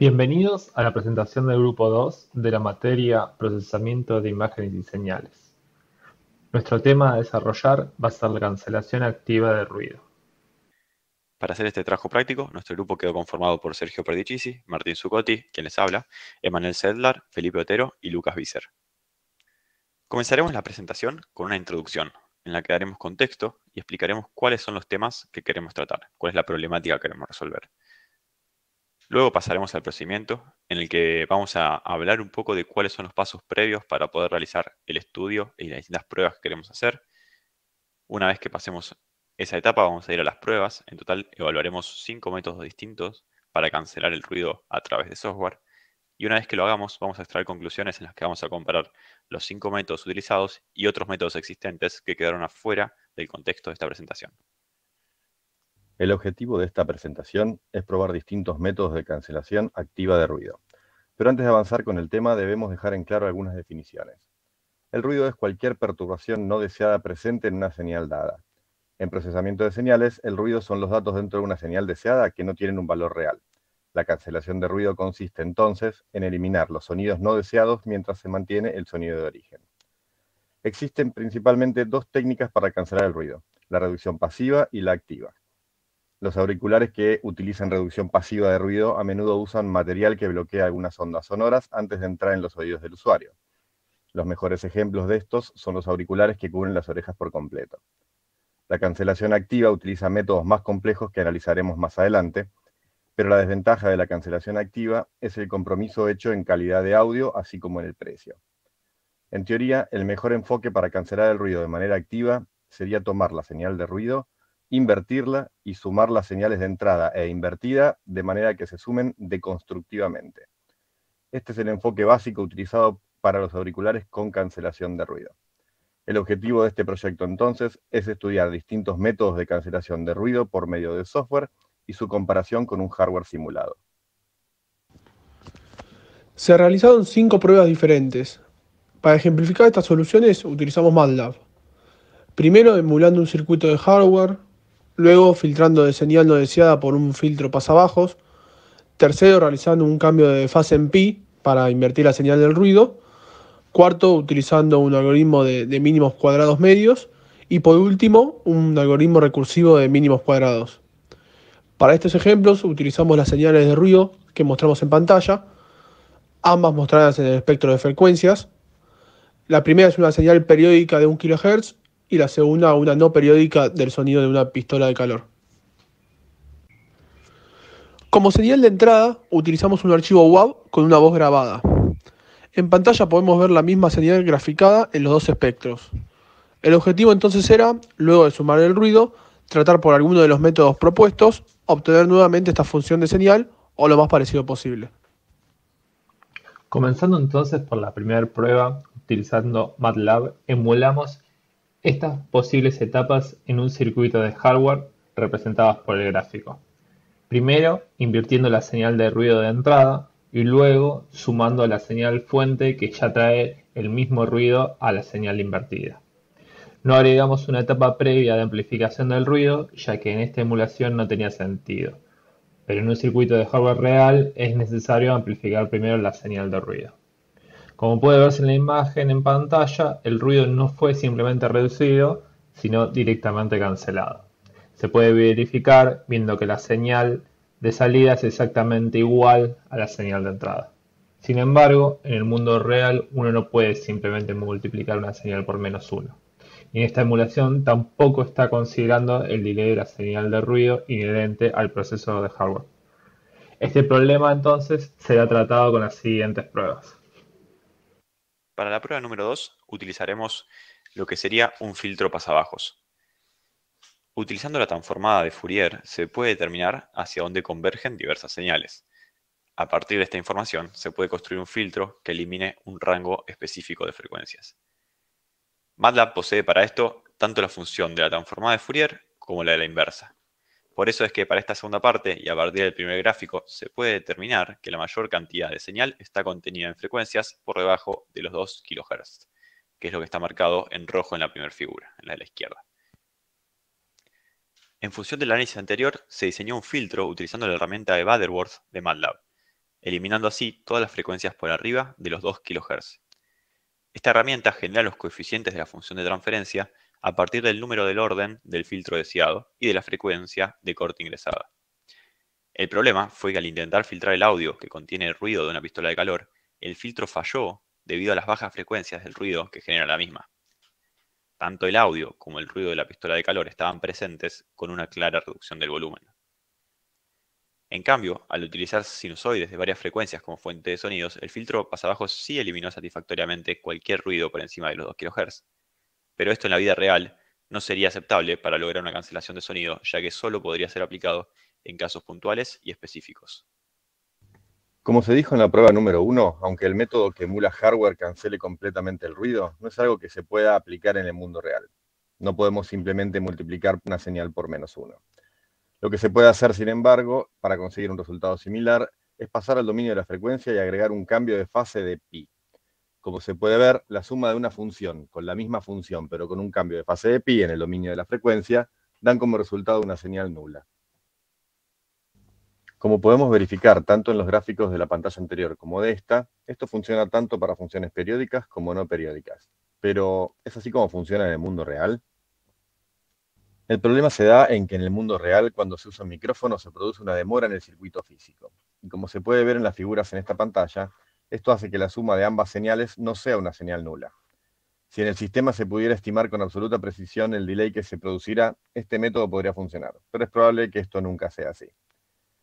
Bienvenidos a la presentación del grupo 2 de la materia Procesamiento de Imágenes y Señales. Nuestro tema a desarrollar va a ser la cancelación activa de ruido. Para hacer este trabajo práctico, nuestro grupo quedó conformado por Sergio Perdichisi, Martín Zucotti, quien les habla, Emanuel Sedlar, Felipe Otero y Lucas Visser. Comenzaremos la presentación con una introducción, en la que daremos contexto y explicaremos cuáles son los temas que queremos tratar, cuál es la problemática que queremos resolver. Luego pasaremos al procedimiento, en el que vamos a hablar un poco de cuáles son los pasos previos para poder realizar el estudio y las distintas pruebas que queremos hacer. Una vez que pasemos esa etapa, vamos a ir a las pruebas. En total, evaluaremos 5 métodos distintos para cancelar el ruido a través de software. Y una vez que lo hagamos, vamos a extraer conclusiones en las que vamos a comparar los 5 métodos utilizados y otros métodos existentes que quedaron afuera del contexto de esta presentación. El objetivo de esta presentación es probar distintos métodos de cancelación activa de ruido. Pero antes de avanzar con el tema, debemos dejar en claro algunas definiciones. El ruido es cualquier perturbación no deseada presente en una señal dada. En procesamiento de señales, el ruido son los datos dentro de una señal deseada que no tienen un valor real. La cancelación de ruido consiste entonces en eliminar los sonidos no deseados mientras se mantiene el sonido de origen. Existen principalmente dos técnicas para cancelar el ruido, la reducción pasiva y la activa. Los auriculares que utilizan reducción pasiva de ruido a menudo usan material que bloquea algunas ondas sonoras antes de entrar en los oídos del usuario. Los mejores ejemplos de estos son los auriculares que cubren las orejas por completo. La cancelación activa utiliza métodos más complejos que analizaremos más adelante, pero la desventaja de la cancelación activa es el compromiso hecho en calidad de audio, así como en el precio. En teoría, el mejor enfoque para cancelar el ruido de manera activa sería tomar la señal de ruido, invertirla y sumar las señales de entrada e invertida de manera que se sumen deconstructivamente. Este es el enfoque básico utilizado para los auriculares con cancelación de ruido. El objetivo de este proyecto entonces es estudiar distintos métodos de cancelación de ruido por medio de software y su comparación con un hardware simulado. Se realizaron 5 pruebas diferentes. Para ejemplificar estas soluciones utilizamos MATLAB. Primero emulando un circuito de hardware, luego filtrando de señal no deseada por un filtro pasabajos, tercero realizando un cambio de fase en pi para invertir la señal del ruido, cuarto utilizando un algoritmo de mínimos cuadrados medios y por último un algoritmo recursivo de mínimos cuadrados. Para estos ejemplos utilizamos las señales de ruido que mostramos en pantalla, ambas mostradas en el espectro de frecuencias. La primera es una señal periódica de 1 kHz y la segunda una no periódica del sonido de una pistola de calor. Como señal de entrada utilizamos un archivo WAV con una voz grabada. En pantalla podemos ver la misma señal graficada en los dos espectros. El objetivo entonces era, luego de sumar el ruido, tratar por alguno de los métodos propuestos, obtener nuevamente esta función de señal o lo más parecido posible. Comenzando entonces por la primera prueba, utilizando MATLAB, emulamos estas posibles etapas en un circuito de hardware representadas por el gráfico. Primero, invirtiendo la señal de ruido de entrada y luego sumando la señal fuente que ya trae el mismo ruido a la señal invertida. No agregamos una etapa previa de amplificación del ruido, ya que en esta emulación no tenía sentido. Pero en un circuito de hardware real es necesario amplificar primero la señal de ruido. Como puede verse en la imagen en pantalla, el ruido no fue simplemente reducido, sino directamente cancelado. Se puede verificar viendo que la señal de salida es exactamente igual a la señal de entrada. Sin embargo, en el mundo real uno no puede simplemente multiplicar una señal por -1. Y en esta emulación tampoco está considerando el delay de la señal de ruido inherente al proceso de hardware. Este problema entonces será tratado con las siguientes pruebas. Para la prueba número 2 utilizaremos lo que sería un filtro pasabajos. Utilizando la transformada de Fourier se puede determinar hacia dónde convergen diversas señales. A partir de esta información se puede construir un filtro que elimine un rango específico de frecuencias. MATLAB posee para esto tanto la función de la transformada de Fourier como la de la inversa. Por eso es que para esta segunda parte y a partir del primer gráfico se puede determinar que la mayor cantidad de señal está contenida en frecuencias por debajo de los 2 kHz, que es lo que está marcado en rojo en la primera figura, en la de la izquierda. En función del análisis anterior, se diseñó un filtro utilizando la herramienta de Butterworth de MATLAB. eliminando así todas las frecuencias por arriba de los 2 kHz. Esta herramienta genera los coeficientes de la función de transferencia a partir del número del orden del filtro deseado y de la frecuencia de corte ingresada. El problema fue que al intentar filtrar el audio que contiene el ruido de una pistola de calor, el filtro falló debido a las bajas frecuencias del ruido que genera la misma. Tanto el audio como el ruido de la pistola de calor estaban presentes con una clara reducción del volumen. En cambio, al utilizar sinusoides de varias frecuencias como fuente de sonidos, el filtro pasabajo sí eliminó satisfactoriamente cualquier ruido por encima de los 2 kHz, pero esto en la vida real no sería aceptable para lograr una cancelación de sonido, ya que solo podría ser aplicado en casos puntuales y específicos. Como se dijo en la prueba número 1, aunque el método que emula hardware cancele completamente el ruido, no es algo que se pueda aplicar en el mundo real. No podemos simplemente multiplicar una señal por -1. Lo que se puede hacer, sin embargo, para conseguir un resultado similar, es pasar al dominio de la frecuencia y agregar un cambio de fase de pi. Como se puede ver, la suma de una función con la misma función, pero con un cambio de fase de pi en el dominio de la frecuencia, dan como resultado una señal nula. Como podemos verificar tanto en los gráficos de la pantalla anterior como de esta, esto funciona tanto para funciones periódicas como no periódicas. Pero, ¿es así como funciona en el mundo real? El problema se da en que en el mundo real, cuando se usa un micrófono, se produce una demora en el circuito físico. Y como se puede ver en las figuras en esta pantalla, esto hace que la suma de ambas señales no sea una señal nula. Si en el sistema se pudiera estimar con absoluta precisión el delay que se producirá, este método podría funcionar, pero es probable que esto nunca sea así.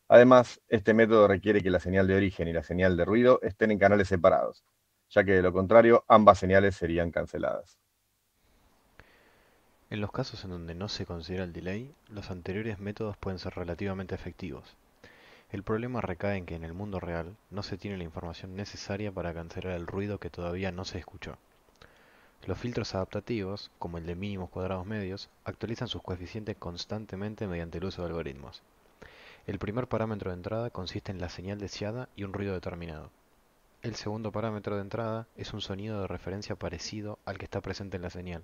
Además, este método requiere que la señal de origen y la señal de ruido estén en canales separados, ya que de lo contrario, ambas señales serían canceladas. En los casos en donde no se considera el delay, los anteriores métodos pueden ser relativamente efectivos. El problema recae en que en el mundo real no se tiene la información necesaria para cancelar el ruido que todavía no se escuchó. Los filtros adaptativos, como el de mínimos cuadrados medios, actualizan sus coeficientes constantemente mediante el uso de algoritmos. El primer parámetro de entrada consiste en la señal deseada y un ruido determinado. El segundo parámetro de entrada es un sonido de referencia parecido al que está presente en la señal.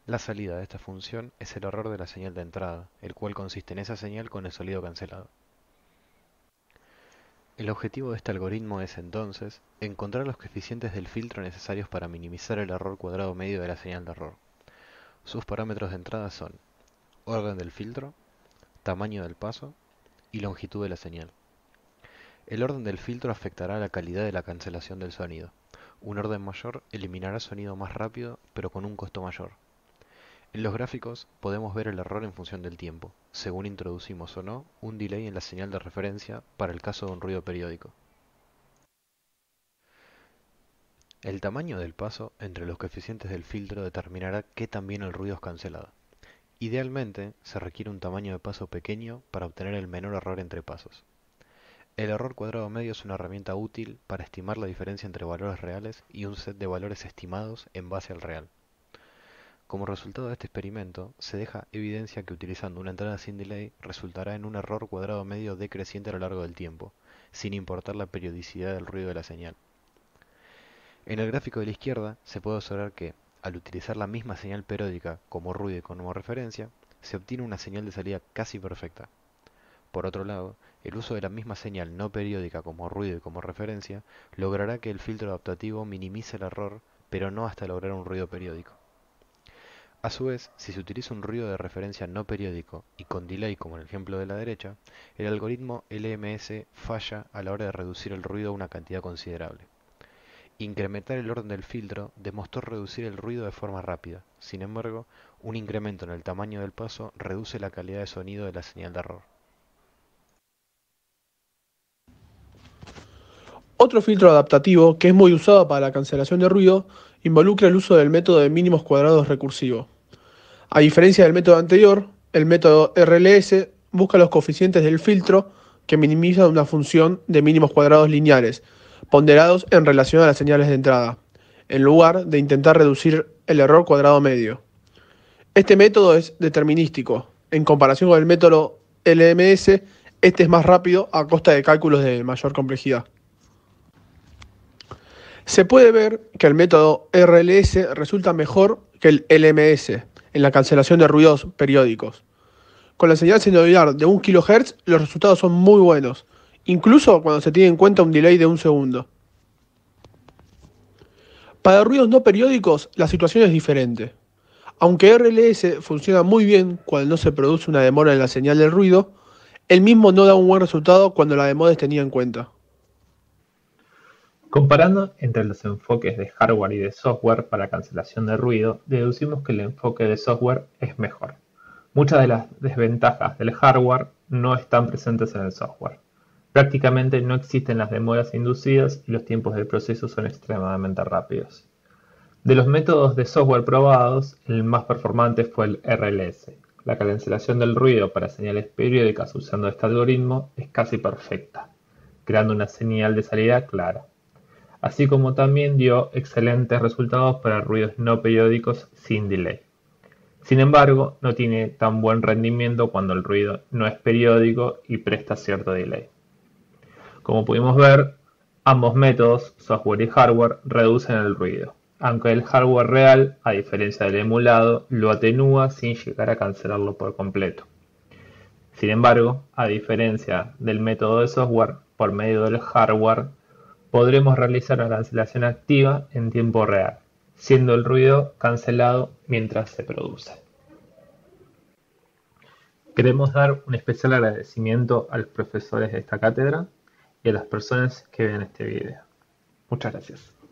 La salida de esta función es el error de la señal de entrada, el cual consiste en esa señal con el sonido cancelado. El objetivo de este algoritmo es, entonces, encontrar los coeficientes del filtro necesarios para minimizar el error cuadrado medio de la señal de error. Sus parámetros de entrada son orden del filtro, tamaño del paso y longitud de la señal. El orden del filtro afectará la calidad de la cancelación del sonido. Un orden mayor eliminará sonido más rápido, pero con un costo mayor. En los gráficos podemos ver el error en función del tiempo, según introducimos o no un delay en la señal de referencia para el caso de un ruido periódico. El tamaño del paso entre los coeficientes del filtro determinará qué tan bien el ruido es cancelado. Idealmente, se requiere un tamaño de paso pequeño para obtener el menor error entre pasos. El error cuadrado medio es una herramienta útil para estimar la diferencia entre valores reales y un set de valores estimados en base al real. Como resultado de este experimento, se deja evidencia que utilizando una entrada sin delay resultará en un error cuadrado medio decreciente a lo largo del tiempo, sin importar la periodicidad del ruido de la señal. En el gráfico de la izquierda se puede observar que, al utilizar la misma señal periódica como ruido y como referencia, se obtiene una señal de salida casi perfecta. Por otro lado, el uso de la misma señal no periódica como ruido y como referencia logrará que el filtro adaptativo minimice el error, pero no hasta lograr un ruido periódico. A su vez, si se utiliza un ruido de referencia no periódico y con delay como en el ejemplo de la derecha, el algoritmo LMS falla a la hora de reducir el ruido a una cantidad considerable. Incrementar el orden del filtro demostró reducir el ruido de forma rápida. Sin embargo, un incremento en el tamaño del paso reduce la calidad de sonido de la señal de error. Otro filtro adaptativo que es muy usado para la cancelación de ruido involucra el uso del método de mínimos cuadrados recursivo. A diferencia del método anterior, el método RLS busca los coeficientes del filtro que minimizan una función de mínimos cuadrados lineales, ponderados en relación a las señales de entrada, en lugar de intentar reducir el error cuadrado medio. Este método es determinístico. En comparación con el método LMS, este es más rápido a costa de cálculos de mayor complejidad. Se puede ver que el método RLS resulta mejor que el LMS en la cancelación de ruidos periódicos. Con la señal sinoidal de 1 kHz, los resultados son muy buenos incluso cuando se tiene en cuenta un delay de 1 segundo. Para ruidos no periódicos, la situación es diferente. Aunque RLS funciona muy bien cuando no se produce una demora en la señal del ruido, el mismo no da un buen resultado cuando la demora es tenida en cuenta. Comparando entre los enfoques de hardware y de software para cancelación de ruido, deducimos que el enfoque de software es mejor. Muchas de las desventajas del hardware no están presentes en el software. Prácticamente no existen las demoras inducidas y los tiempos de proceso son extremadamente rápidos. De los métodos de software probados, el más performante fue el RLS. La cancelación del ruido para señales periódicas usando este algoritmo es casi perfecta, creando una señal de salida clara, así como también dio excelentes resultados para ruidos no periódicos sin delay. Sin embargo, no tiene tan buen rendimiento cuando el ruido no es periódico y presta cierto delay. Como pudimos ver, ambos métodos, software y hardware, reducen el ruido, aunque el hardware real, a diferencia del emulado, lo atenúa sin llegar a cancelarlo por completo. Sin embargo, a diferencia del método de software, por medio del hardware, podremos realizar la cancelación activa en tiempo real, siendo el ruido cancelado mientras se produce. Queremos dar un especial agradecimiento a los profesores de esta cátedra y a las personas que ven este video. Muchas gracias.